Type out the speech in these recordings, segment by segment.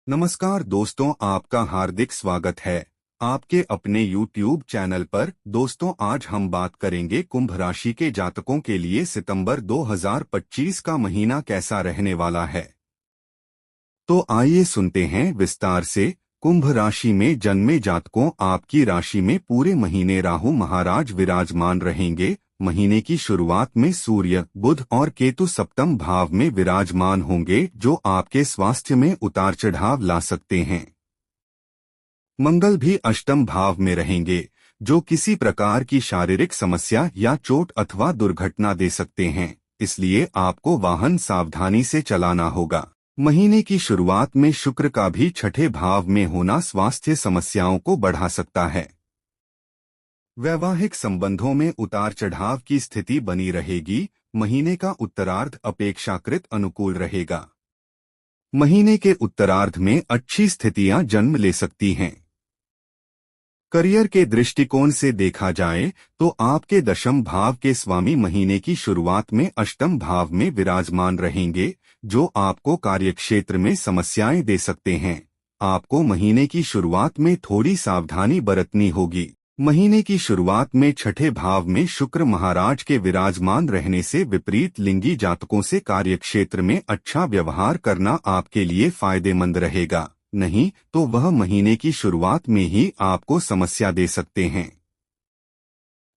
नमस्कार दोस्तों, आपका हार्दिक स्वागत है आपके अपने YouTube चैनल पर। दोस्तों, आज हम बात करेंगे कुंभ राशि के जातकों के लिए सितंबर 2025 का महीना कैसा रहने वाला है। तो आइए सुनते हैं विस्तार से। कुंभ राशि में जन्मे जातकों, आपकी राशि में पूरे महीने राहु महाराज विराजमान रहेंगे। महीने की शुरुआत में सूर्य, बुध और केतु सप्तम भाव में विराजमान होंगे, जो आपके स्वास्थ्य में उतार चढ़ाव ला सकते हैं। मंगल भी अष्टम भाव में रहेंगे, जो किसी प्रकार की शारीरिक समस्या या चोट अथवा दुर्घटना दे सकते हैं, इसलिए आपको वाहन सावधानी से चलाना होगा। महीने की शुरुआत में शुक्र का भी छठे भाव में होना स्वास्थ्य समस्याओं को बढ़ा सकता है। वैवाहिक संबंधों में उतार चढ़ाव की स्थिति बनी रहेगी। महीने का उत्तरार्ध अपेक्षाकृत अनुकूल रहेगा। महीने के उत्तरार्ध में अच्छी स्थितियां जन्म ले सकती हैं। करियर के दृष्टिकोण से देखा जाए तो आपके दशम भाव के स्वामी महीने की शुरुआत में अष्टम भाव में विराजमान रहेंगे, जो आपको कार्यक्षेत्र में समस्याएं दे सकते हैं। आपको महीने की शुरुआत में थोड़ी सावधानी बरतनी होगी। महीने की शुरुआत में छठे भाव में शुक्र महाराज के विराजमान रहने से विपरीत लिंगी जातकों से कार्यक्षेत्र में अच्छा व्यवहार करना आपके लिए फायदेमंद रहेगा, नहीं तो वह महीने की शुरुआत में ही आपको समस्या दे सकते हैं।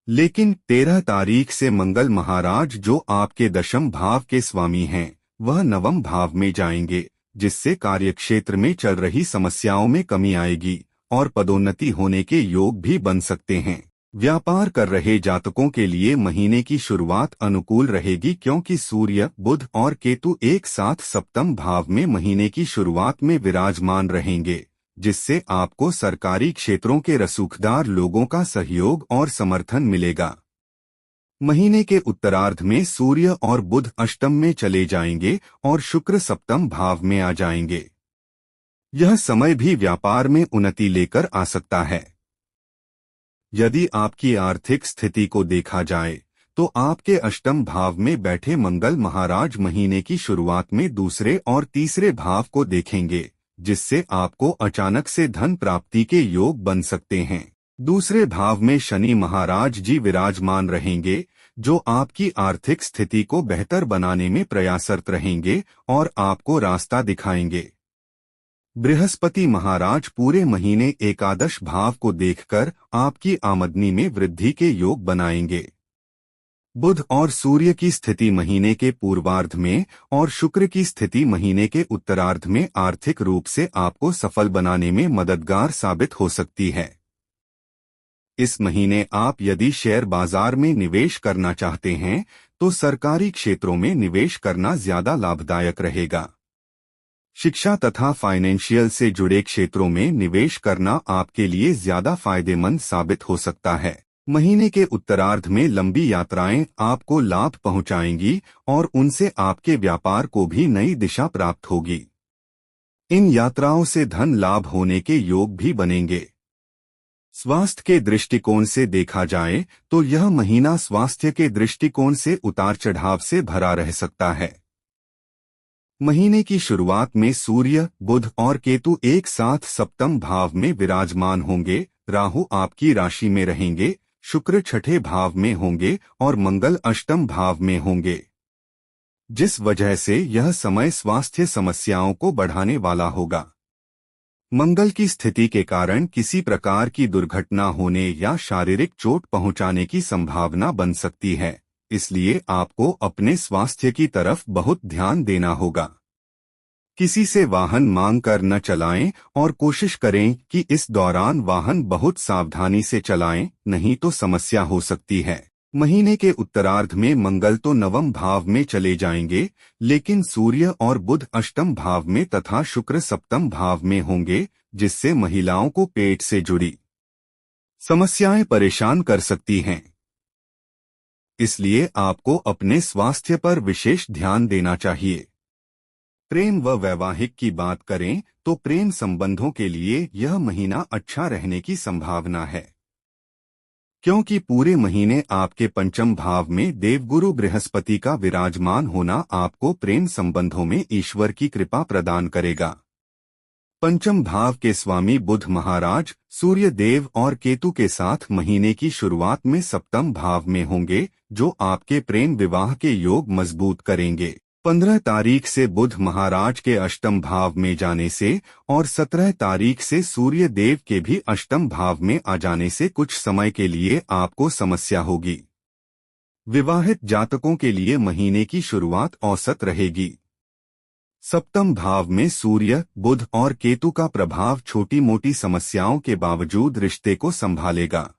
लेकिन 13 तारीख से मंगल महाराज, जो आपके दशम भाव के स्वामी हैं, वह नवम भाव में जाएंगे, जिससे कार्यक्षेत्र में चल रही समस्याओं में कमी आएगी और पदोन्नति होने के योग भी बन सकते हैं। व्यापार कर रहे जातकों के लिए महीने की शुरुआत अनुकूल रहेगी, क्योंकि सूर्य, बुध और केतु एक साथ सप्तम भाव में महीने की शुरुआत में विराजमान रहेंगे, जिससे आपको सरकारी क्षेत्रों के रसूखदार लोगों का सहयोग और समर्थन मिलेगा। महीने के उत्तरार्ध में सूर्य और बुध अष्टम में चले जाएंगे और शुक्र सप्तम भाव में आ जाएंगे। यह समय भी व्यापार में उन्नति लेकर आ सकता है। यदि आपकी आर्थिक स्थिति को देखा जाए तो आपके अष्टम भाव में बैठे मंगल महाराज महीने की शुरुआत में दूसरे और तीसरे भाव को देखेंगे, जिससे आपको अचानक से धन प्राप्ति के योग बन सकते हैं। दूसरे भाव में शनि महाराज जी विराजमान रहेंगे, जो आपकी आर्थिक स्थिति को बेहतर बनाने में प्रयासरत रहेंगे और आपको रास्ता दिखाएंगे। बृहस्पति महाराज पूरे महीने एकादश भाव को देखकर आपकी आमदनी में वृद्धि के योग बनाएंगे। बुध और सूर्य की स्थिति महीने के पूर्वार्ध में और शुक्र की स्थिति महीने के उत्तरार्ध में आर्थिक रूप से आपको सफल बनाने में मददगार साबित हो सकती है। इस महीने आप यदि शेयर बाजार में निवेश करना चाहते हैं तो सरकारी क्षेत्रों में निवेश करना ज्यादा लाभदायक रहेगा। शिक्षा तथा फाइनेंशियल से जुड़े क्षेत्रों में निवेश करना आपके लिए ज्यादा फायदेमंद साबित हो सकता है। महीने के उत्तरार्ध में लंबी यात्राएं आपको लाभ पहुंचाएंगी और उनसे आपके व्यापार को भी नई दिशा प्राप्त होगी। इन यात्राओं से धन लाभ होने के योग भी बनेंगे। स्वास्थ्य के दृष्टिकोण से देखा जाए तो यह महीना स्वास्थ्य के दृष्टिकोण से उतार चढ़ाव से भरा रह सकता है। महीने की शुरुआत में सूर्य, बुध और केतु एक साथ सप्तम भाव में विराजमान होंगे। राहु आपकी राशि में रहेंगे, शुक्र छठे भाव में होंगे और मंगल अष्टम भाव में होंगे, जिस वजह से यह समय स्वास्थ्य समस्याओं को बढ़ाने वाला होगा। मंगल की स्थिति के कारण किसी प्रकार की दुर्घटना होने या शारीरिक चोट पहुंचाने की संभावना बन सकती है, इसलिए आपको अपने स्वास्थ्य की तरफ बहुत ध्यान देना होगा। किसी से वाहन मांग कर न चलाएं और कोशिश करें कि इस दौरान वाहन बहुत सावधानी से चलाएं, नहीं तो समस्या हो सकती है। महीने के उत्तरार्ध में मंगल तो नवम भाव में चले जाएंगे, लेकिन सूर्य और बुध अष्टम भाव में तथा शुक्र सप्तम भाव में होंगे, जिससे महिलाओं को पेट से जुड़ी समस्याएं परेशान कर सकती हैं। इसलिए आपको अपने स्वास्थ्य पर विशेष ध्यान देना चाहिए। प्रेम व वैवाहिक की बात करें तो प्रेम संबंधों के लिए यह महीना अच्छा रहने की संभावना है, क्योंकि पूरे महीने आपके पंचम भाव में देवगुरु बृहस्पति का विराजमान होना आपको प्रेम संबंधों में ईश्वर की कृपा प्रदान करेगा। पंचम भाव के स्वामी बुध महाराज सूर्य देव और केतु के साथ महीने की शुरुआत में सप्तम भाव में होंगे, जो आपके प्रेम विवाह के योग मजबूत करेंगे। 15 तारीख से बुध महाराज के अष्टम भाव में जाने से और 17 तारीख से सूर्य देव के भी अष्टम भाव में आ जाने से कुछ समय के लिए आपको समस्या होगी। विवाहित जातकों के लिए महीने की शुरुआत औसत रहेगी। सप्तम भाव में सूर्य, बुध और केतु का प्रभाव छोटी मोटी समस्याओं के बावजूद रिश्ते को संभालेगा।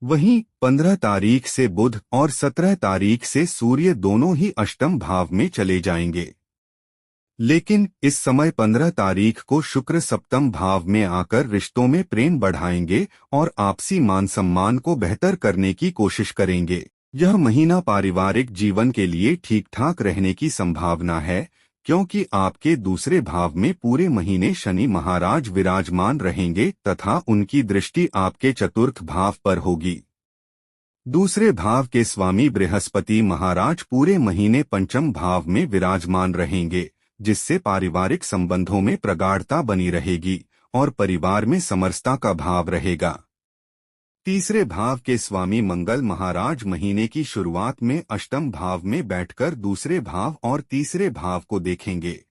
वहीं 15 तारीख से बुध और 17 तारीख से सूर्य दोनों ही अष्टम भाव में चले जाएंगे। लेकिन इस समय 15 तारीख को शुक्र सप्तम भाव में आकर रिश्तों में प्रेम बढ़ाएंगे और आपसी मान सम्मान को बेहतर करने की कोशिश करेंगे। यह महीना पारिवारिक जीवन के लिए ठीक ठाक रहने की संभावना है, क्योंकि आपके दूसरे भाव में पूरे महीने शनि महाराज विराजमान रहेंगे तथा उनकी दृष्टि आपके चतुर्थ भाव पर होगी। दूसरे भाव के स्वामी बृहस्पति महाराज पूरे महीने पंचम भाव में विराजमान रहेंगे, जिससे पारिवारिक संबंधों में प्रगाढ़ता बनी रहेगी और परिवार में समरसता का भाव रहेगा। तीसरे भाव के स्वामी मंगल महाराज महीने की शुरुआत में अष्टम भाव में बैठकर दूसरे भाव और तीसरे भाव को देखेंगे।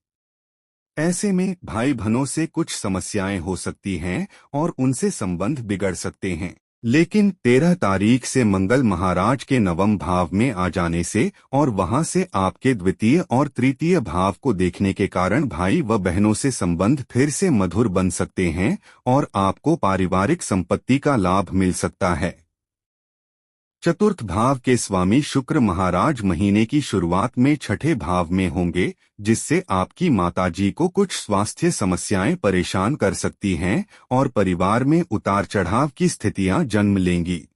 ऐसे में भाई बहनों से कुछ समस्याएं हो सकती हैं और उनसे संबंध बिगड़ सकते हैं। लेकिन 13 तारीख से मंगल महाराज के नवम भाव में आ जाने से और वहां से आपके द्वितीय और तृतीय भाव को देखने के कारण भाई व बहनों से संबंध फिर से मधुर बन सकते हैं और आपको पारिवारिक संपत्ति का लाभ मिल सकता है। चतुर्थ भाव के स्वामी शुक्र महाराज महीने की शुरुआत में छठे भाव में होंगे, जिससे आपकी माताजी को कुछ स्वास्थ्य समस्याएं परेशान कर सकती हैं और परिवार में उतार चढ़ाव की स्थितियां जन्म लेंगी।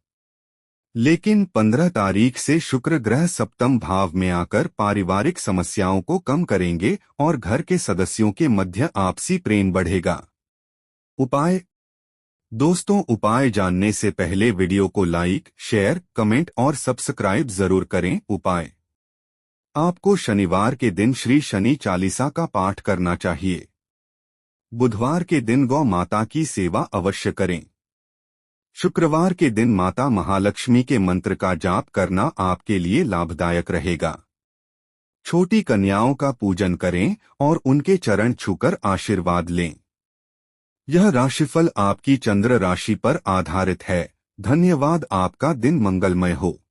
लेकिन 15 तारीख से शुक्र ग्रह सप्तम भाव में आकर पारिवारिक समस्याओं को कम करेंगे और घर के सदस्यों के मध्य आपसी प्रेम बढ़ेगा। उपाय। दोस्तों, उपाय जानने से पहले वीडियो को लाइक, शेयर, कमेंट और सब्सक्राइब जरूर करें। उपाय। आपको शनिवार के दिन श्री शनि चालीसा का पाठ करना चाहिए। बुधवार के दिन गौ माता की सेवा अवश्य करें। शुक्रवार के दिन माता महालक्ष्मी के मंत्र का जाप करना आपके लिए लाभदायक रहेगा। छोटी कन्याओं का पूजन करें और उनके चरण छूकर आशीर्वाद लें। यह राशिफल आपकी चंद्र राशि पर आधारित है। धन्यवाद। आपका दिन मंगलमय हो।